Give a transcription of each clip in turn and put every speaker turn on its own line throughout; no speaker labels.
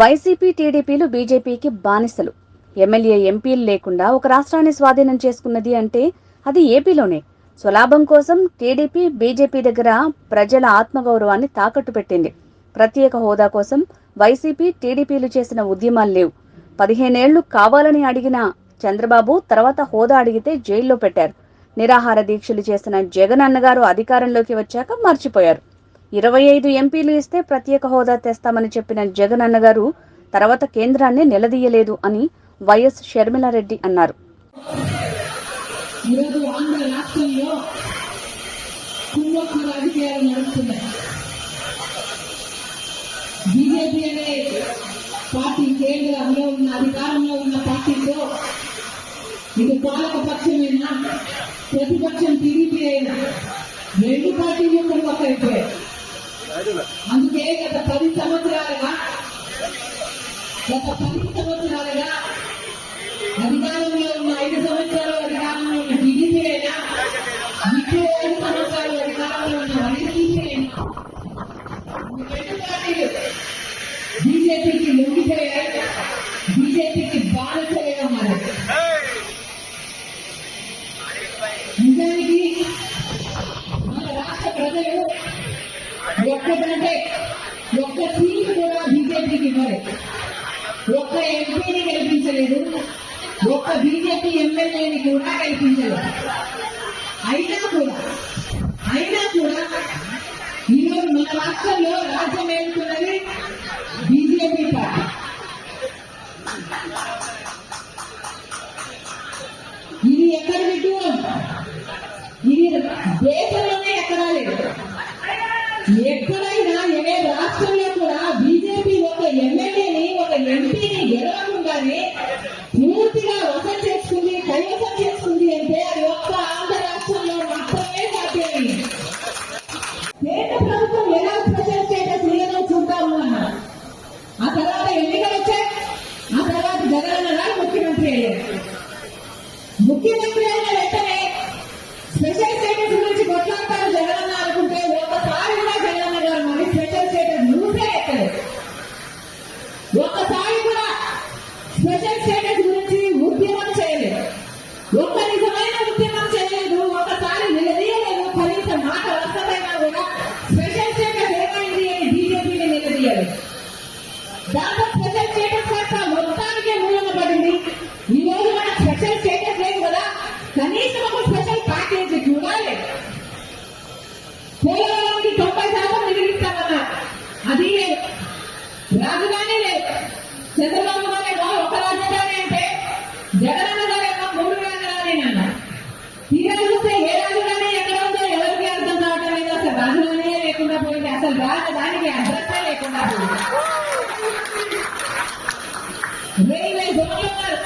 YCP టీడీపీలు బీజేపీకి బానిసలు. MLA ఎంపీలు లేకుండా ఒక రాష్ట్రాన్ని స్వాధీనం చేసుకున్నది అంటే అది ఏపీలోనే. స్వలాభం కోసం టీడీపీ బీజేపీ దగ్గర ప్రజల ఆత్మగౌరవాన్ని తాకట్టు పెట్టింది. ప్రత్యేక హోదా కోసం వైసీపీ టీడీపీలు చేసిన ఉద్యమాలు లేవు. 15 ఏళ్లు కావాలని అడిగిన చంద్రబాబు తర్వాత హోదా అడిగితే జైల్లో పెట్టారు. నిరాహార దీక్షలు చేసిన జగన్ అన్నగారు అధికారంలోకి వచ్చాక మర్చిపోయారు. 25 ఎంపీలు ఇస్తే ప్రత్యేక హోదా తెస్తామని చెప్పిన జగన్ అన్నగారు తర్వాత కేంద్రాన్ని నిలదీయలేదు అని వైఎస్ షర్మిలారెడ్డి అన్నారు.
బీజేపీ అనే పార్టీ కేంద్రంలో ఉన్న అధికారంలో ఉన్న పార్టీతో ఇది పాలక పక్షమైనా ప్రతిపక్షం టీడీపీ అయినా రెండు పార్టీలు ఒకరు ఒకరైపోయారు. అందుకే గత 10 సంవత్సరాలుగా అధికారంలో ఉన్న 5 సంవత్సరాలు అధికారంలో ఉన్న టీడీపీ అయినా 5 సంవత్సరాలు అధికారంలో ఉన్న వైసీపీ అయినా రెండు పార్టీలు బీజేపీకి లొంగిపోయాయి, బీజేపీకి బానిసలుగా మారారు. నిజానికి మన రాష్ట్ర ప్రజలు ఒక్కటంటే ఒక్క సీటు కూడా బీజేపీకి ఇవ్వలేదు, ఒక్క ఎంపీని గెలిపించలేదు, ఒక్క బీజేపీ ఎమ్మెల్యేని కూడా గెలిపించలేదు. అయినా కూడా ఈరోజు మన రాష్ట్రంలో రాజ్యం ఏలుతున్నది బీజేపీ పార్టీ. ఇది ఎక్కడ విడ్డు, ఇది దేశంలోనే ఎక్కడా లేదు. ఎక్కడైనా ఏ రాష్ట్రంలో కూడా బీజేపీ ఒక ఎమ్మెల్యేని ఒక ఎంపీని గెలవకుండానే పూర్తిగా వశం చేసుకుంది, కైవసం చేసుకుంది అంటే అది ఒక్క ఆంధ్ర రాష్ట్రంలో మాత్రమే సాధ్యమైంది. కేంద్ర ప్రభుత్వం ఎలా స్పెషల్ స్టేటస్ లేదో చూద్దాము అన్నారు. ఆ తర్వాత ఎన్నికలు వచ్చాయి, ఆ తర్వాత జగన్ గారు ముఖ్యమంత్రి అయ్యారు. ముఖ్యమంత్రి అయిన వెంటనే స్పెషల్ స్టేటస్ గురించి కొట్లాడతారు జగన్ అనుకుంటే ఒకసారి కూడా జగన్ గారు మరి స్పెషల్ స్టేటస్ న్యూసే ఎక్కలేదు. ఒక్కసారి కూడా స్పెషల్ స్టేటస్ గురించి ఉద్యమం చేయలేదు, ఒక్క నిజమైన ఉద్యమం చేయలేదు, ఒకసారి నిలదీయలేదు. కనీసం మాట వస్తమైనా కూడా స్పెషల్ స్టేటస్ ఏమైంది అని బీజేపీని నిలదీయలేదు. దాంతో స్పెషల్ స్టేటస్ కాస్త మొత్తానికే మూలన పడింది. ఈ రోజు మనకు స్పెషల్ స్టేటస్ లేదు కదా, కనీసం ఒక స్పెషల్ ప్యాకేజీ కూడా లేదు. పోలవరానికి 90% నిధులిస్తామన్నారు, అది లేదు. రాజధాని లేదు. చంద్రబాబు గారేమో ఒక రాజధాని అంటే జగనన్న గారేమో 3 రాజధాని అన్నారు. తీరా చూస్తే ఏ రాజధాని ఎక్కడ ఉందో ఎవరికి అర్థం కావటం లేదు. అసలు రాజధానియే లేకుండా పోయింది, అసలు రాజధానికి అడ్రస్సే లేకుండా పోయింది. రైల్వే జోన్లు ఉన్నారు,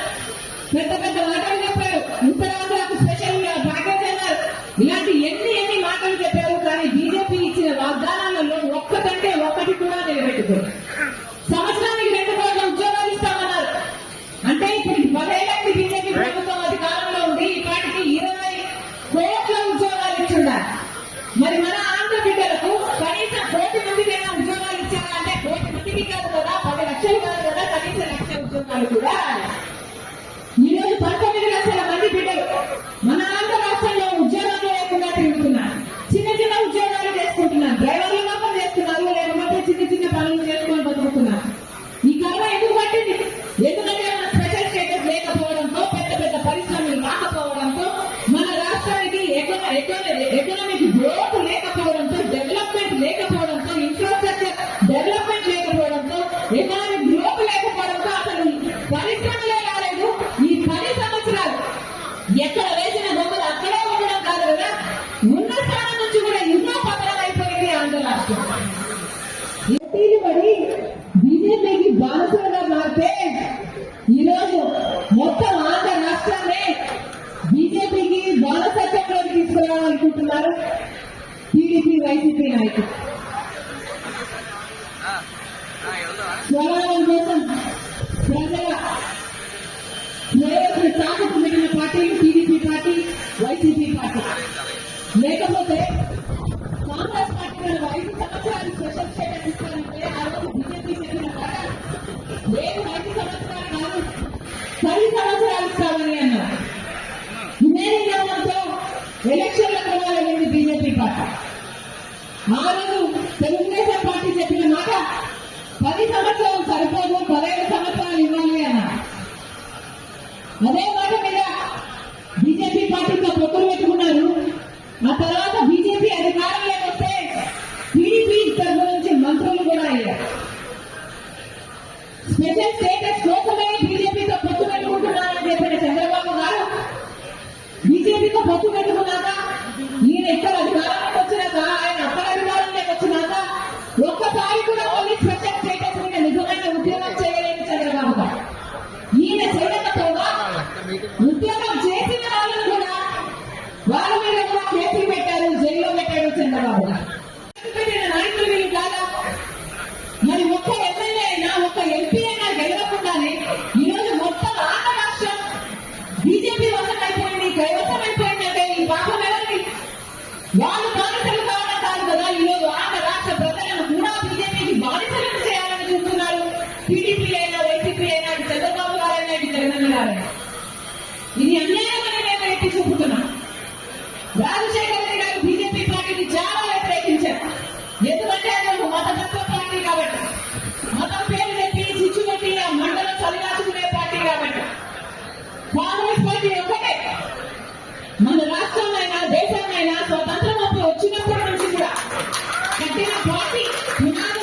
పెద్ద పెద్ద మాటలు చెప్పారు, ఉత్తరాంధ్రకు స్పెషల్ ప్యాకేజ్ అన్నారు. ఇలాంటి ఎన్ని మాటలు చెప్పారు, కానీ బీజేపీ ఇచ్చిన వాగ్దానాలలో ఒక్కటంటే ఒక్కటి కూడా నిలబెట్టుకోరు. సంవత్సరానికి 2 కోట్ల ఉద్యోగాలు ఇస్తామన్నారు. అంటే ఇప్పుడు 10 ఏళ్ళకి బీజేపీ ప్రభుత్వం అధికారంలో ఉంది, ఇప్పటికి 20 కోట్ల ఉద్యోగాలు ఇచ్చున్నారు. మరి మన ఆంధ్ర బిడ్డలకు కనీసం 1 కోటి మందికైనా ఉద్యోగాలు ఇచ్చారా అంటే 1 కోటి మందికి కాదు కదా, 10 లక్షలు కాదు కదా, కనీసం 1 లక్ష ఉద్యోగాలు కూడా. ఈరోజు 19 లక్షల మంది బిడ్డలు మన ఆంధ్ర రాష్ట్రంలో ఉద్యోగాలు లేకుండా తిరుగుతున్నారు. చిన్న ఉద్యోగాలు చేసుకుంటున్నారు, డ్రైవర్లు మాత్రం చేస్తున్నారు, లేకపోతే చిన్న పనులు చేసుకొని బతుకుతున్నారు. ఈ కారణం ఎందుకు పట్టింది? ఎందుకంటే మన స్పెషల్ స్టేటస్ లేకపోవడంతో, పెద్ద పరిశ్రమలు రాకపోవడంతో, మన రాష్ట్రానికి ఎకనామిక్ గ్రోత్ లేకపోవడంతో, డెవలప్మెంట్ లేకపోవడంతో, ఇన్ఫ్రాస్ట్రక్చర్ డెవలప్మెంట్ లేకపోవడంతో, ఎకనామిక్ గ్రోత్ లేకపోవడంతో అసలు పరిశ్రమలే రాలేదు. ఈ 10 సంవత్సరాలు ఎక్కడ వేసిన బొమ్మలు అక్కడే ఉండడం కాదు కదా, ఉన్న స్థానం నుంచి కూడా ఎన్నో పతనం అయిపోయింది ఆంధ్ర రాష్ట్రం. ఎంపీలు పడి బీజేపీకి బానిసలుగా మారితే ఈరోజు మొత్తం ఆంధ్ర రాష్ట్రాన్ని బీజేపీకి బానిసత్వంలోకి తీసుకురావాలనుకుంటున్నారు టీడీపీ వైసీపీ నాయకులు. స్వలాభం కోసం ప్రజల ప్రయోజన తాకట్టు పెట్టిన పార్టీలు టీడీపీ పార్టీ, వైసీపీ పార్టీ. లేకపోతే కాంగ్రెస్ పార్టీ 5 సంవత్సరాలు స్పెషల్ స్టేటస్ ఇస్తారంటే ఆ రోజు బీజేపీ చెప్పిన మాట ఆ రోజు తెలుగుదేశం పార్టీ చెప్పిన మాట 10 సంవత్సరాలు సరిపోదు, 15 సంవత్సరాలు ఇవ్వాలి అన్నారు. అదే మాట మీద బీజేపీ పార్టీతో పొత్తులు పెట్టుకున్నారు. ఆ తర్వాత బీజేపీ అధికారంలోకి వస్తే టీడీపీ తరఫు నుంచి మంత్రులు కూడా అయ్యారు. స్పెషల్ స్టేటస్ కోసమే బీజేపీతో పొత్తు పెట్టుకుంటున్నారని చెప్పిన చంద్రబాబు గారు బీజేపీతో పొత్తు పెట్టుకున్నాక ఈయన ఇక్కడ అధికారంలోకి వచ్చినాక, ఆయన అక్కడ అధికారంలోకి వచ్చినాక ఒక్కసారి కూడా ఓన్లీ స్పెషల్ స్టేటస్ మీద నిజమైన ఉద్యోగం చేయలేదు చంద్రబాబు గారు. ఈయన చేయకపోగా ఉద్యోగం చేసిన వాళ్ళని కూడా వాళ్ళ మీద కూడా కేసులు పెట్టారు, జైల్లో పెట్టారు చంద్రబాబు గారు. పెట్టిన నాయకులు వీళ్ళు కాదా? మరి ఒక్క ఎమ్మెల్యే అయినా ఒక్క ఎంపీ అయినా గెలవకుండానే ఈరోజు మొత్తం ఆంధ్ర రాష్ట్రం బీజేపీ వశం అయిపోయింది, కైవసం అయిపోయిందంటే ఈ పాపం ఎవరిది? వాళ్ళు బానిసలు కావడం కాదు కదా, ఈరోజు ఆంధ్ర రాష్ట్ర ప్రజలను కూడా బీజేపీకి బానిసలను చేయాలని చూస్తున్నారు. టీడీపీ అయినా, వైసీపీ అయినా, ఇటు చంద్రబాబు గారైనా, ఇటు జగన్ గారైనా. ఇది అన్యాయమని నేను ఎత్తి చూపుతున్నాను. రాజశేఖర రెడ్డి గారు బీజేపీ పార్టీని చాలా వ్యతిరేకించారు. ఎందుకంటే అది ఒక మతతత్వ పార్టీ కాబట్టి, మతం పేరు పెట్టి చిచ్చు పెట్టి ఆ మండలం చలిరాచుకునే పార్టీ కాబట్టి. కాంగ్రెస్ పార్టీ ఒక్కటే మన రాష్ట్రంలో దేశంలో స్వతంత్రం వచ్చినప్పటి నుంచి కూడా కట్టిన పార్టీ పునాది